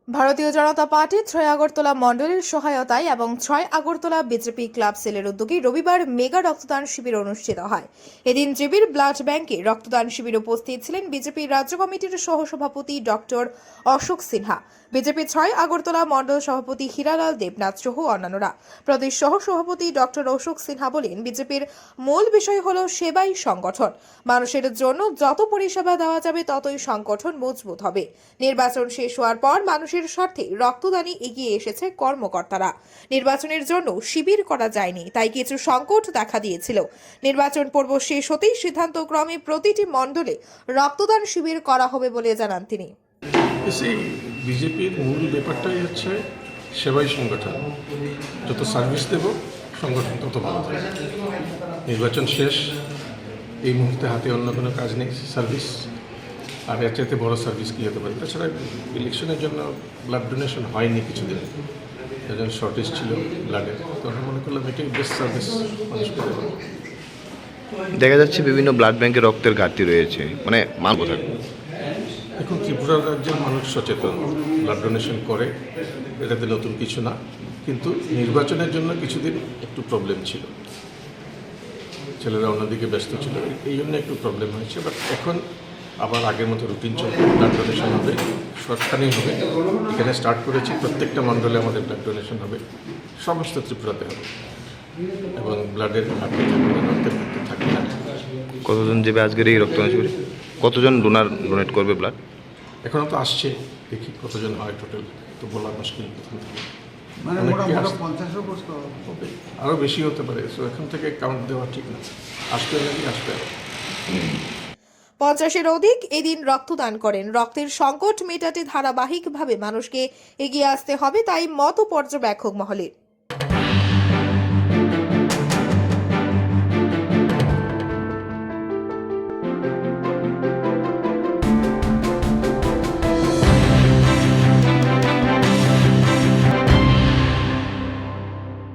ভারতীয় জনতা পার্টি ৬ আগরতলা মণ্ডলের সহায়তায় এবং ৬ আগরতলা বিজেপি ক্লাব সেলের উদ্যোগে রবিবার মেগা রক্তদান শিবির অনুষ্ঠিত হয়। এদিন জেবির ব্লাড ব্যাংকে রক্তদান শিবিরে উপস্থিত ছিলেন বিজেপি রাজ্য কমিটির সহসভাপতি ডক্টর অশোক সিনহা, বিজেপি ৬ আগরতলা মণ্ডল সভাপতি হীরালাল দেবনাথ সহ অন্যান্যরা। প্রদেশ সহসভাপতি ডক্টর অশোক সিনহা বলেন, বিজেপির মূল বিষয় হল সেবাই সংগঠন। মানুষের জন্য যত পরিষেবা দেওয়া যাবে ততই সংগঠন মজবুত হবে। নির্বাচন শেষ হওয়ার পর মানুষের স্বার্থে রক্তদানে এগিয়ে এসেছে কর্মকর্তারা। নির্বাচনের জন্য শিবির করা যায়নি, তাই কিছু সংকট দেখা দিয়েছিল। নির্বাচন পর্ব শেষ হতেই সিদ্ধান্তক্রমে প্রতিটি মণ্ডলে রক্তদান শিবির করা হবে বলে জানান তিনি। বিজেপির মূল ব্যাপারটাই হচ্ছে সেবাই সংগঠন। যত সার্ভিস দেব সংগঠন তত ভালো থাকবে। নির্বাচন শেষ, এই মুহূর্তে হাতে অন্য কোনো কাজ নেই, সার্ভিস। আর এর চাইতে বড় সার্ভিস কী হতে পারে? তাছাড়া ইলেকশনের জন্য ব্লাড ডোনেশন হয়নি কিছুদিন, এর জন্য শর্টেজ ছিল ব্লাডের। তো আমরা মনে করলাম এটাই বেস্ট সার্ভিস মানুষকে দেবো। দেখা যাচ্ছে বিভিন্ন ব্লাড ব্যাংকে রক্তের ঘাটতি রয়েছে, মানে মান কোথায়? এখন ত্রিপুরা রাজ্যের মানুষ সচেতন, ব্লাড ডোনেশন করে, এটাতে নতুন কিছু না। কিন্তু নির্বাচনের জন্য কিছুদিন একটু প্রবলেম ছিল, ছেলেরা অন্যদিকে ব্যস্ত ছিল, এই জন্য একটু প্রবলেম হয়েছে। বাট এখন আবার আগের মতো রুটিন চলবে, ব্লাড ডোনেশন হবে, সবখানেই হবে। এখানে স্টার্ট করেছি, প্রত্যেকটা মণ্ডলে আমাদের ব্লাড ডোনেশন হবে, সমস্ত ত্রিপুরাতে হবে। এবং ব্লাডের ঘাটতি থাকবে না, রক্তের ঘাটতি থাকবে না। কতজন যাবে আজকের এই রক্তদান শিবিরে? কতজন ডোনেট করবে ব্লাড? এখনও তো আসছে, দেখি কতজন হয় টোটাল, তো বলা মুশকিল প্রথম থেকে। মানে হবে, আরও বেশি হতে পারে। সো এখন থেকে কাউন্ট দেওয়া ঠিক না, আসবে নাকি আসবে। 50-এর অধিক এদিন রক্তদান করেন। রক্তের সংকট মেটাতে ধারাবাহিকভাবে মানুষকে এগিয়ে আসতে হবে, তাই মত পর্যবেক্ষক মহলের।